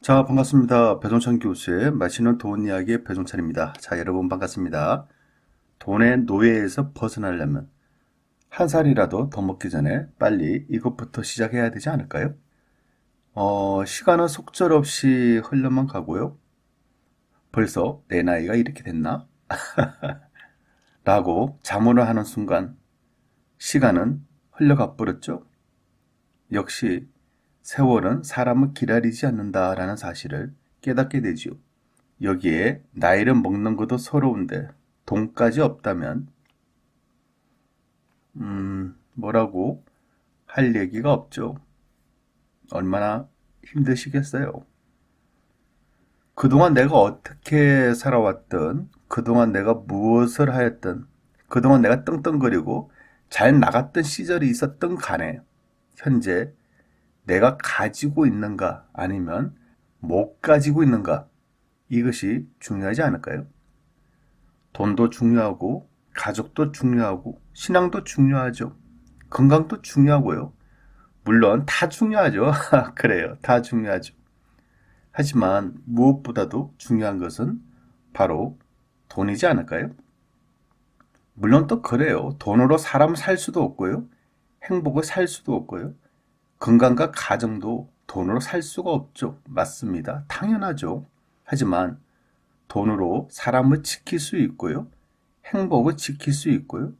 자, 반갑습니다. 배종찬 교수의 맛있는 돈 이야기의 배종찬입니다. 자, 여러분 반갑습니다. 돈의 노예에서 벗어나려면 한 살이라도 더 먹기 전에 빨리 이것부터 시작해야 되지 않을까요? 시간은 속절없이 흘러만 가고요. 벌써 내 나이가 이렇게 됐나? 라고 자문을 하는 순간 시간은 흘러가 버렸죠. 역시 세월은 사람을 기다리지 않는다라는 사실을 깨닫게 되지요. 여기에 나이를 먹는 것도 서러운데 돈까지 없다면 뭐라고 할 얘기가 없죠. 얼마나 힘드시겠어요. 그동안 내가 어떻게 살아왔든, 그동안 내가 무엇을 하였든, 그동안 내가 떵떵거리고 잘 나갔던 시절이 있었던 간에 현재 내가 가지고 있는가 아니면 못 가지고 있는가, 이것이 중요하지 않을까요? 돈도 중요하고 가족도 중요하고 신앙도 중요하죠. 건강도 중요하고요. 물론 다 중요하죠. 그래요. 다 중요하죠. 하지만 무엇보다도 중요한 것은 바로 돈이지 않을까요? 물론 또 그래요. 돈으로 사람 살 수도 없고요. 행복을 살 수도 없고요. 건강과 가정도 돈으로 살 수가 없죠. 맞습니다. 당연하죠. 하지만 돈으로 사람을 지킬 수 있고요. 행복을 지킬 수 있고요.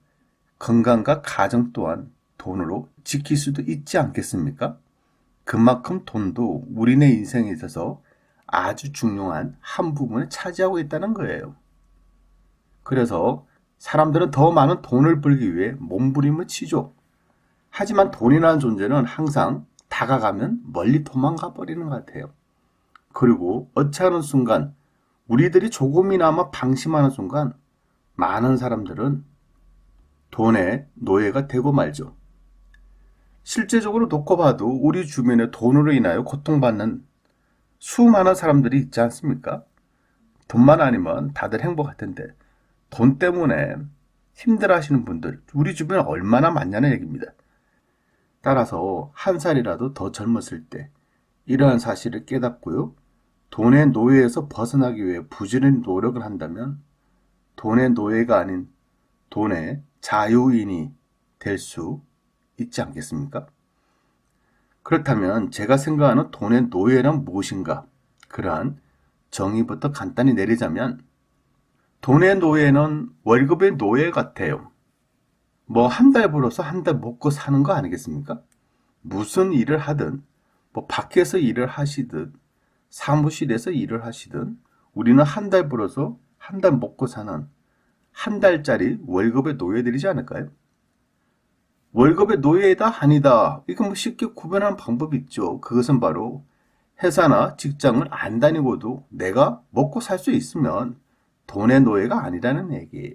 건강과 가정 또한 돈으로 지킬 수도 있지 않겠습니까? 그만큼 돈도 우리네 인생에 있어서 아주 중요한 한 부분을 차지하고 있다는 거예요. 그래서 사람들은 더 많은 돈을 벌기 위해 몸부림을 치죠. 하지만 돈이라는 존재는 항상 다가가면 멀리 도망가 버리는 것 같아요. 그리고 어찌하는 순간 우리들이 조금이나마 방심하는 순간 많은 사람들은 돈의 노예가 되고 말죠. 실제적으로 놓고 봐도 우리 주변에 돈으로 인하여 고통받는 수많은 사람들이 있지 않습니까? 돈만 아니면 다들 행복할 텐데 돈 때문에 힘들어 하시는 분들 우리 주변에 얼마나 많냐는 얘기입니다. 따라서 한 살이라도 더 젊었을 때 이러한 사실을 깨닫고요. 돈의 노예에서 벗어나기 위해 부지런히 노력을 한다면 돈의 노예가 아닌 돈의 자유인이 될 수 있지 않겠습니까? 그렇다면 제가 생각하는 돈의 노예란 무엇인가? 그러한 정의부터 간단히 내리자면 돈의 노예는 월급의 노예 같아요. 뭐 한 달 벌어서 한 달 먹고 사는 거 아니겠습니까? 무슨 일을 하든 뭐 밖에서 일을 하시든 사무실에서 일을 하시든 우리는 한 달 벌어서 한 달 먹고 사는 한 달짜리 월급의 노예들이지 않을까요? 월급의 노예이다 아니다. 이거 뭐 쉽게 구별하는 방법이 있죠. 그것은 바로 회사나 직장을 안 다니고도 내가 먹고 살 수 있으면 돈의 노예가 아니라는 얘기예요.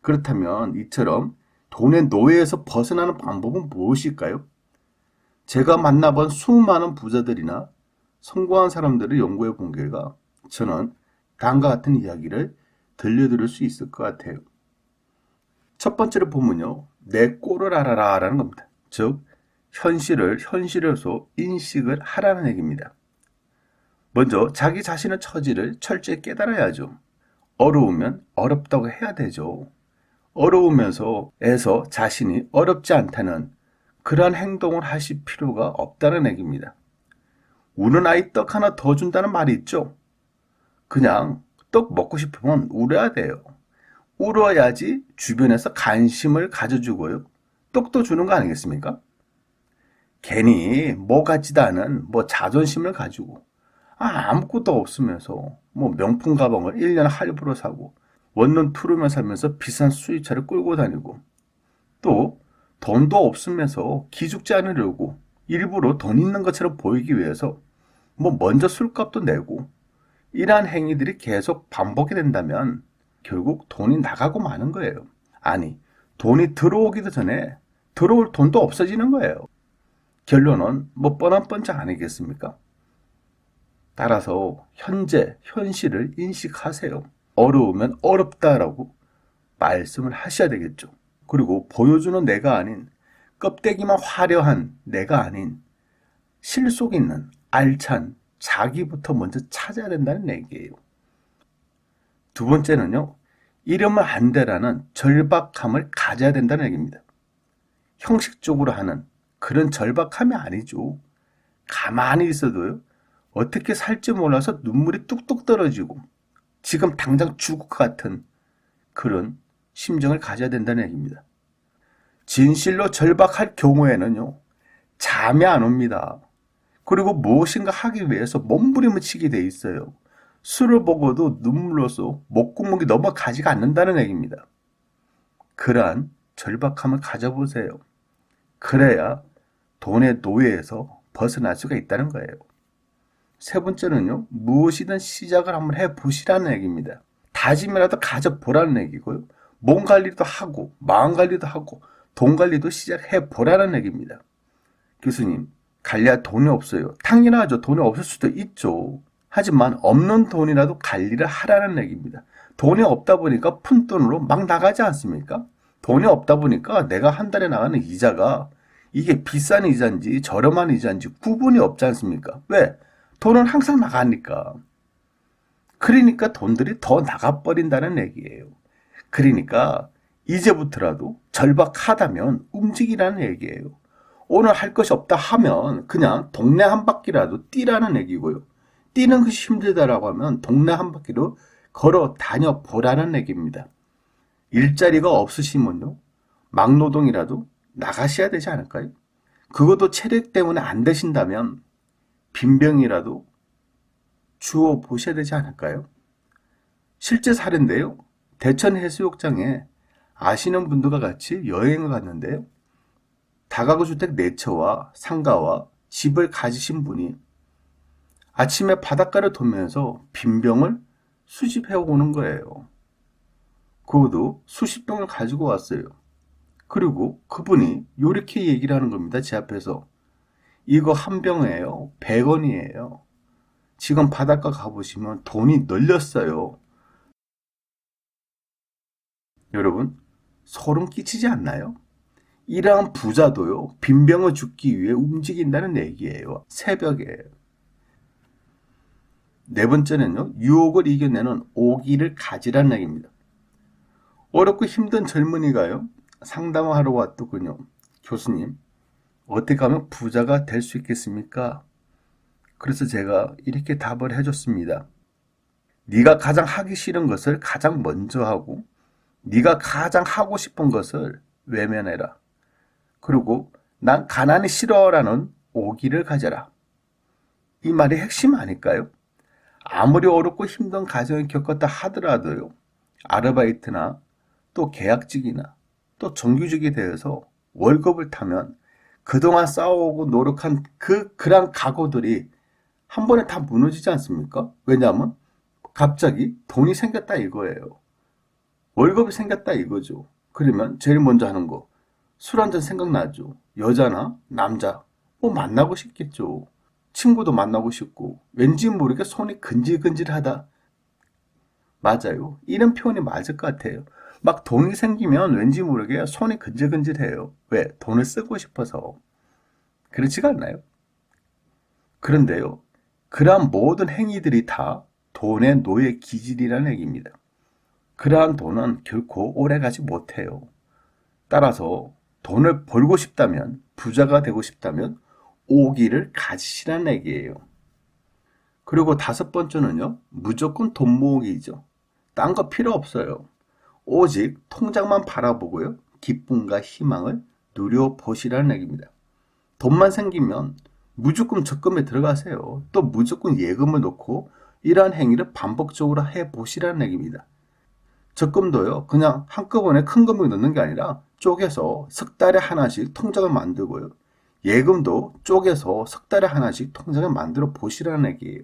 그렇다면 이처럼 돈의 노예에서 벗어나는 방법은 무엇일까요? 제가 만나본 수많은 부자들이나 성공한 사람들을 연구해 본 결과 저는 다음과 같은 이야기를 들려드릴 수 있을 것 같아요. 첫 번째로 보면요. 내 꼴을 알아라 라는 겁니다. 즉 현실을 현실에서 인식을 하라는 얘기입니다. 먼저 자기 자신의 처지를 철저히 깨달아야죠. 어려우면 어렵다고 해야 되죠. 어려우면서 에서 자신이 어렵지 않다는 그러한 행동을 하실 필요가 없다는 얘기입니다. 우는 아이 떡 하나 더 준다는 말이 있죠. 그냥 떡 먹고 싶으면 울어야 돼요. 울어야지 주변에서 관심을 가져주고요. 떡도 주는 거 아니겠습니까? 괜히 뭐 같지도 않은 뭐 자존심을 가지고 아무것도 없으면서 뭐 명품 가방을 1년 할부로 사고 원룸 투룸에 살면서 비싼 수입차를 끌고 다니고 또 돈도 없으면서 기죽지 않으려고 일부러 돈 있는 것처럼 보이기 위해서 뭐 먼저 술값도 내고 이러한 행위들이 계속 반복이 된다면 결국 돈이 나가고 마는 거예요. 아니, 돈이 들어오기도 전에 들어올 돈도 없어지는 거예요. 결론은 뭐 뻔한 뻔장 아니겠습니까? 따라서 현재 현실을 인식하세요. 어려우면 어렵다라고 말씀을 하셔야 되겠죠. 그리고 보여주는 내가 아닌 껍데기만 화려한 내가 아닌 실속 있는 알찬 자기부터 먼저 찾아야 된다는 얘기예요. 두 번째는요, 이러면 안 되라는 절박함을 가져야 된다는 얘기입니다. 형식적으로 하는 그런 절박함이 아니죠. 가만히 있어도요, 어떻게 살지 몰라서 눈물이 뚝뚝 떨어지고 지금 당장 죽을 것 같은 그런 심정을 가져야 된다는 얘기입니다. 진실로 절박할 경우에는요, 잠이 안 옵니다. 그리고 무엇인가 하기 위해서 몸부림을 치게 돼 있어요. 술을 먹어도 눈물로서 목구멍이 넘어가지가 않는다는 얘기입니다. 그러한 절박함을 가져보세요. 그래야 돈의 노예에서 벗어날 수가 있다는 거예요. 세 번째는요, 무엇이든 시작을 한번 해보시라는 얘기입니다. 다짐이라도 가져보라는 얘기고요. 몸 관리도 하고, 마음 관리도 하고, 돈 관리도 시작해보라는 얘기입니다. 교수님, 관리할 돈이 없어요. 당연하죠. 돈이 없을 수도 있죠. 하지만 없는 돈이라도 관리를 하라는 얘기입니다. 돈이 없다 보니까 푼돈으로 막 나가지 않습니까? 돈이 없다 보니까 내가 한 달에 나가는 이자가 이게 비싼 이자인지 저렴한 이자인지 구분이 없지 않습니까? 왜? 돈은 항상 나가니까. 그러니까 돈들이 더 나가버린다는 얘기예요. 그러니까 이제부터라도 절박하다면 움직이라는 얘기예요. 오늘 할 것이 없다 하면 그냥 동네 한 바퀴라도 뛰라는 얘기고요. 뛰는 것이 힘들다라고 하면 동네 한 바퀴로 걸어 다녀 보라는 얘기입니다. 일자리가 없으시면요, 막노동이라도 나가셔야 되지 않을까요? 그것도 체력 때문에 안 되신다면 빈병이라도 주워 보셔야 되지 않을까요? 실제 사례인데요. 대천 해수욕장에 아시는 분들과 같이 여행을 갔는데요. 다가구 주택 4채와 상가와 집을 가지신 분이 아침에 바닷가를 돌면서 빈병을 수집해 오는 거예요. 그것도 수십 병을 가지고 왔어요. 그리고 그분이 이렇게 얘기를 하는 겁니다. 제 앞에서. 이거 한 병에요. 100원이에요. 지금 바닷가 가보시면 돈이 널렸어요. 여러분, 소름 끼치지 않나요? 이러한 부자도요, 빈병을 줍기 위해 움직인다는 얘기예요. 새벽에. 네 번째는요, 유혹을 이겨내는 오기를 가지라는 얘기입니다. 어렵고 힘든 젊은이가요, 상담을 하러 왔더군요. 교수님, 어떻게 하면 부자가 될 수 있겠습니까? 그래서 제가 이렇게 답을 해줬습니다. 네가 가장 하기 싫은 것을 가장 먼저 하고 네가 가장 하고 싶은 것을 외면해라. 그리고 난 가난이 싫어라는 오기를 가져라. 이 말이 핵심 아닐까요? 아무리 어렵고 힘든 과정을 겪었다 하더라도요. 아르바이트나 또 계약직이나 또 정규직에 대해서 월급을 타면 그동안 쌓아오고 노력한 그런 각오들이 한 번에 다 무너지지 않습니까? 왜냐하면 갑자기 돈이 생겼다 이거예요. 월급이 생겼다 이거죠. 그러면 제일 먼저 하는 거, 술 한잔 생각나죠. 여자나 남자 뭐 만나고 싶겠죠. 친구도 만나고 싶고 왠지 모르게 손이 근질근질하다. 맞아요. 이런 표현이 맞을 것 같아요. 막 돈이 생기면 왠지 모르게 손이 근질근질해요. 왜? 돈을 쓰고 싶어서. 그렇지가 않나요? 그런데요. 그러한 모든 행위들이 다 돈의 노예 기질이라는 얘기입니다. 그러한 돈은 결코 오래가지 못해요. 따라서 돈을 벌고 싶다면, 부자가 되고 싶다면 오기를 가지시라는 얘기예요. 그리고 다섯 번째는요, 무조건 돈 모으기죠. 딴 거 필요 없어요. 오직 통장만 바라보고요, 기쁨과 희망을 누려보시라는 얘기입니다. 돈만 생기면 무조건 적금에 들어가세요. 또 무조건 예금을 놓고 이러한 행위를 반복적으로 해보시라는 얘기입니다. 적금도요, 그냥 한꺼번에 큰 금액 넣는 게 아니라 쪼개서 석 달에 하나씩 통장을 만들고요. 예금도 쪼개서 석 달에 하나씩 통장을 만들어 보시라는 얘기예요.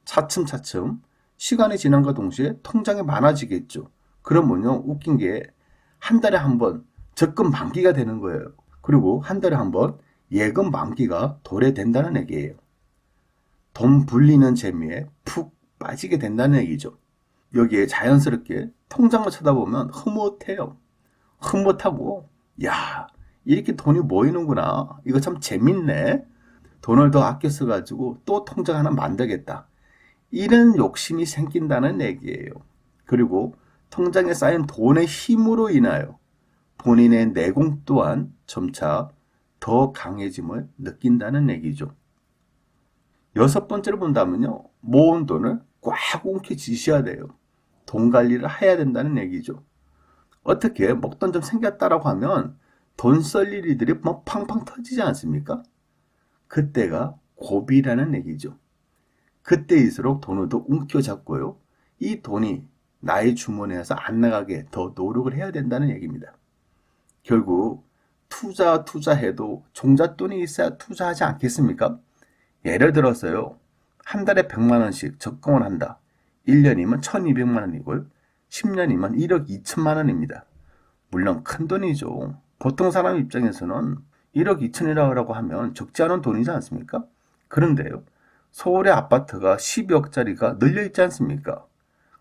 차츰차츰 시간이 지남과 동시에 통장이 많아지겠죠. 그러면요, 웃긴 게 한 달에 한 번 적금 만기가 되는 거예요. 그리고 한 달에 한 번 예금 만기가 도래된다는 얘기예요. 돈 불리는 재미에 푹 빠지게 된다는 얘기죠. 여기에 자연스럽게 통장을 쳐다보면 흐뭇해요. 흐뭇하고, 야, 이렇게 돈이 모이는구나. 이거 참 재밌네. 돈을 더 아껴 써가지고 또 통장 하나 만들겠다. 이런 욕심이 생긴다는 얘기예요. 그리고 통장에 쌓인 돈의 힘으로 인하여 본인의 내공 또한 점차 더 강해짐을 느낀다는 얘기죠. 여섯 번째로 본다면요. 모은 돈을 꽉 움켜쥐셔야 돼요. 돈 관리를 해야 된다는 얘기죠. 어떻게 먹던 좀 생겼다라고 하면 돈 쓸 일들이 막 팡팡 터지지 않습니까? 그때가 고비라는 얘기죠. 그때일수록 돈을 더 움켜잡고요. 이 돈이 나의 주머니에서 안 나가게 더 노력을 해야 된다는 얘기입니다. 결국 투자해도 종잣돈이 있어야 투자하지 않겠습니까? 예를 들어서요. 한 달에 100만 원씩 적금을 한다. 1년이면 1200만 원이고요. 10년이면 1억 2천만 원입니다. 물론 큰 돈이죠. 보통 사람 입장에서는 1억 2천이라고 하면 적지 않은 돈이지 않습니까? 그런데요. 서울의 아파트가 12억짜리가 늘려있지 않습니까?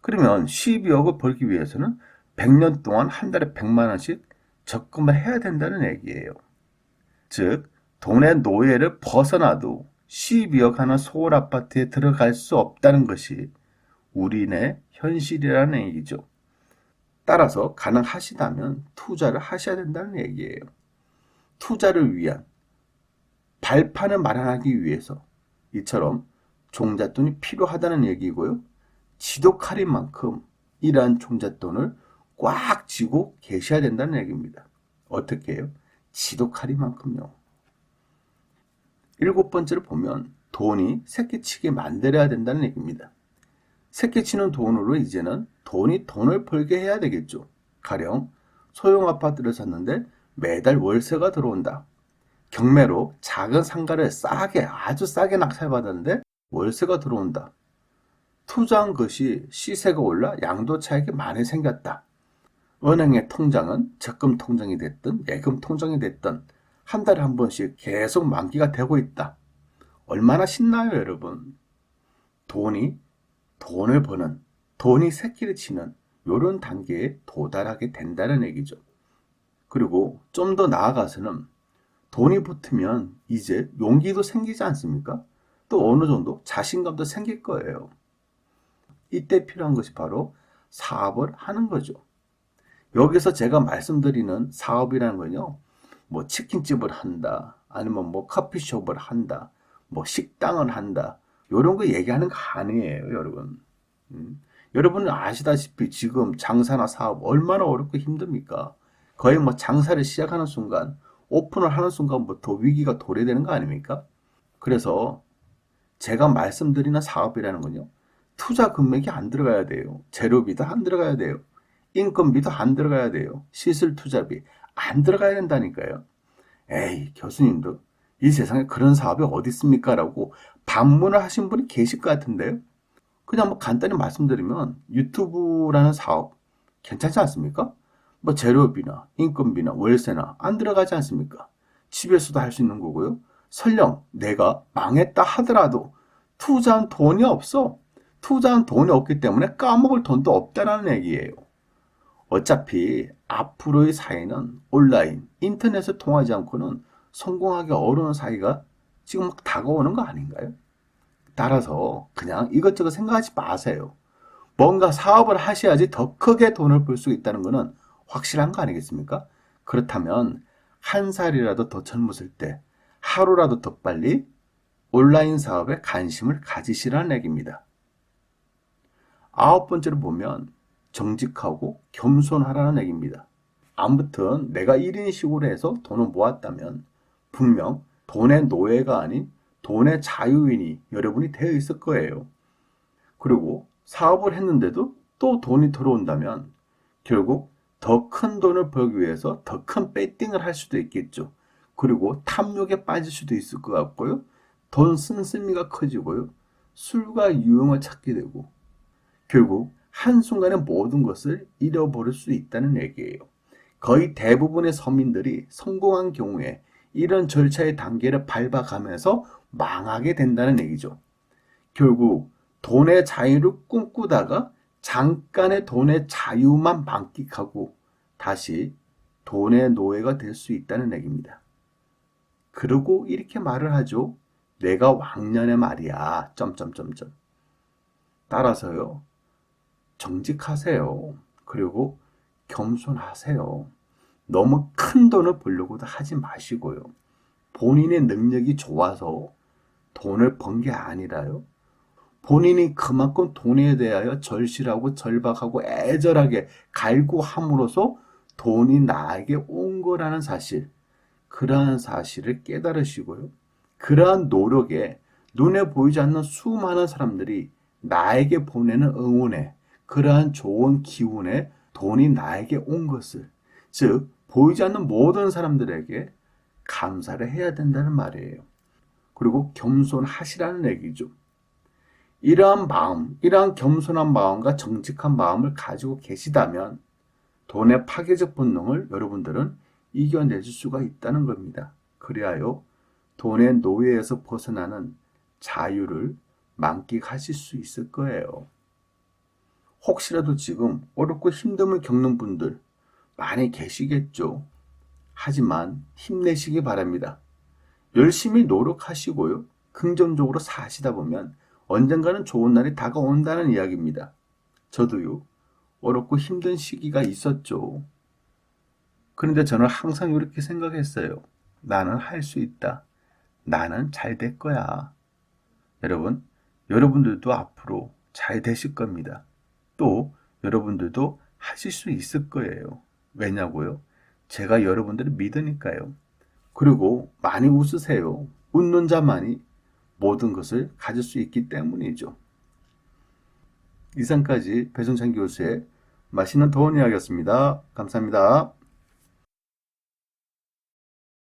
그러면 12억을 벌기 위해서는 100년 동안 한 달에 100만 원씩 적금을 해야 된다는 얘기예요. 즉, 돈의 노예를 벗어나도 12억 하는 서울 아파트에 들어갈 수 없다는 것이 우리네 현실이라는 얘기죠. 따라서 가능하시다면 투자를 하셔야 된다는 얘기예요. 투자를 위한 발판을 마련하기 위해서 이처럼 종잣돈이 필요하다는 얘기고요. 지독할 만큼 이러한 종잣돈을 꽉 쥐고 계셔야 된다는 얘기입니다. 어떻게 해요? 지독할 만큼요. 일곱 번째로 보면 돈이 새끼치게 만들어야 된다는 얘기입니다. 새끼치는 돈으로 이제는 돈이 돈을 벌게 해야 되겠죠. 가령 소형 아파트를 샀는데 매달 월세가 들어온다. 경매로 작은 상가를 아주 싸게 낙찰받았는데 월세가 들어온다. 투자한 것이 시세가 올라 양도 차익이 많이 생겼다. 은행의 통장은 적금 통장이 됐든 예금 통장이 됐든 한 달에 한 번씩 계속 만기가 되고 있다. 얼마나 신나요, 여러분? 돈을 버는, 돈이 새끼를 치는 이런 단계에 도달하게 된다는 얘기죠. 그리고 좀 더 나아가서는 돈이 붙으면 이제 용기도 생기지 않습니까? 또 어느 정도 자신감도 생길 거예요. 이때 필요한 것이 바로 사업을 하는 거죠. 여기서 제가 말씀드리는 사업이라는 건요, 뭐 치킨집을 한다, 아니면 뭐 커피숍을 한다, 뭐 식당을 한다, 이런 거 얘기하는 거 아니에요, 여러분. 여러분은 아시다시피 지금 장사나 사업 얼마나 어렵고 힘듭니까? 거의 뭐 장사를 시작하는 순간, 오픈을 하는 순간부터 위기가 도래되는 거 아닙니까? 그래서 제가 말씀드리는 사업이라는 건요, 투자 금액이 안 들어가야 돼요. 재료비도 안 들어가야 돼요. 인건비도 안 들어가야 돼요. 시설 투자비 안 들어가야 된다니까요. 에이, 교수님도 이 세상에 그런 사업이 어디 있습니까? 라고 반문을 하신 분이 계실 것 같은데요. 그냥 뭐 간단히 말씀드리면 유튜브라는 사업 괜찮지 않습니까? 뭐 재료비나 인건비나 월세나 안 들어가지 않습니까? 집에서도 할 수 있는 거고요. 설령 내가 망했다 하더라도 투자한 돈이 없어. 투자한 돈이 없기 때문에 까먹을 돈도 없다는 얘기예요. 어차피 앞으로의 사회는 온라인, 인터넷을 통하지 않고는 성공하기 어려운 사회가 지금 막 다가오는 거 아닌가요? 따라서 그냥 이것저것 생각하지 마세요. 뭔가 사업을 하셔야지 더 크게 돈을 벌 수 있다는 것은 확실한 거 아니겠습니까? 그렇다면 한 살이라도 더 젊었을 때 하루라도 더 빨리 온라인 사업에 관심을 가지시라는 얘기입니다. 아홉 번째로 보면 정직하고 겸손하라는 얘기입니다. 아무튼 내가 1인식으로 해서 돈을 모았다면 분명 돈의 노예가 아닌 돈의 자유인이 여러분이 되어 있을 거예요. 그리고 사업을 했는데도 또 돈이 들어온다면 결국 더 큰 돈을 벌기 위해서 더 큰 배팅을 할 수도 있겠죠. 그리고 탐욕에 빠질 수도 있을 것 같고요. 돈 씀씀이가 커지고요. 술과 유흥을 찾게 되고 결국 한순간에 모든 것을 잃어버릴 수 있다는 얘기예요. 거의 대부분의 서민들이 성공한 경우에 이런 절차의 단계를 밟아가면서 망하게 된다는 얘기죠. 결국 돈의 자유를 꿈꾸다가 잠깐의 돈의 자유만 만끽하고 다시 돈의 노예가 될 수 있다는 얘기입니다. 그러고 이렇게 말을 하죠. 내가 왕년에 말이야. 점점점점. 따라서요. 정직하세요. 그리고 겸손하세요. 너무 큰 돈을 벌려고도 하지 마시고요. 본인의 능력이 좋아서 돈을 번 게 아니라요. 본인이 그만큼 돈에 대하여 절실하고 절박하고 애절하게 갈구함으로써 돈이 나에게 온 거라는 사실, 그러한 사실을 깨달으시고요. 그러한 노력에 눈에 보이지 않는 수많은 사람들이 나에게 보내는 응원에, 그러한 좋은 기운에 돈이 나에게 온 것을, 즉 보이지 않는 모든 사람들에게 감사를 해야 된다는 말이에요. 그리고 겸손하시라는 얘기죠. 이러한 마음, 이러한 겸손한 마음과 정직한 마음을 가지고 계시다면 돈의 파괴적 본능을 여러분들은 이겨내실 수가 있다는 겁니다. 그리하여 돈의 노예에서 벗어나는 자유를 만끽하실 수 있을 거예요. 혹시라도 지금 어렵고 힘듦을 겪는 분들 많이 계시겠죠. 하지만 힘내시기 바랍니다. 열심히 노력하시고요. 긍정적으로 사시다 보면 언젠가는 좋은 날이 다가온다는 이야기입니다. 저도요. 어렵고 힘든 시기가 있었죠. 그런데 저는 항상 이렇게 생각했어요. 나는 할 수 있다. 나는 잘 될 거야. 여러분, 여러분들도 앞으로 잘 되실 겁니다. 또 여러분들도 하실 수 있을 거예요. 왜냐고요? 제가 여러분들을 믿으니까요. 그리고 많이 웃으세요. 웃는 자만이 모든 것을 가질 수 있기 때문이죠. 이상까지 배종찬 교수의 맛있는 도원 이야기였습니다. 감사합니다.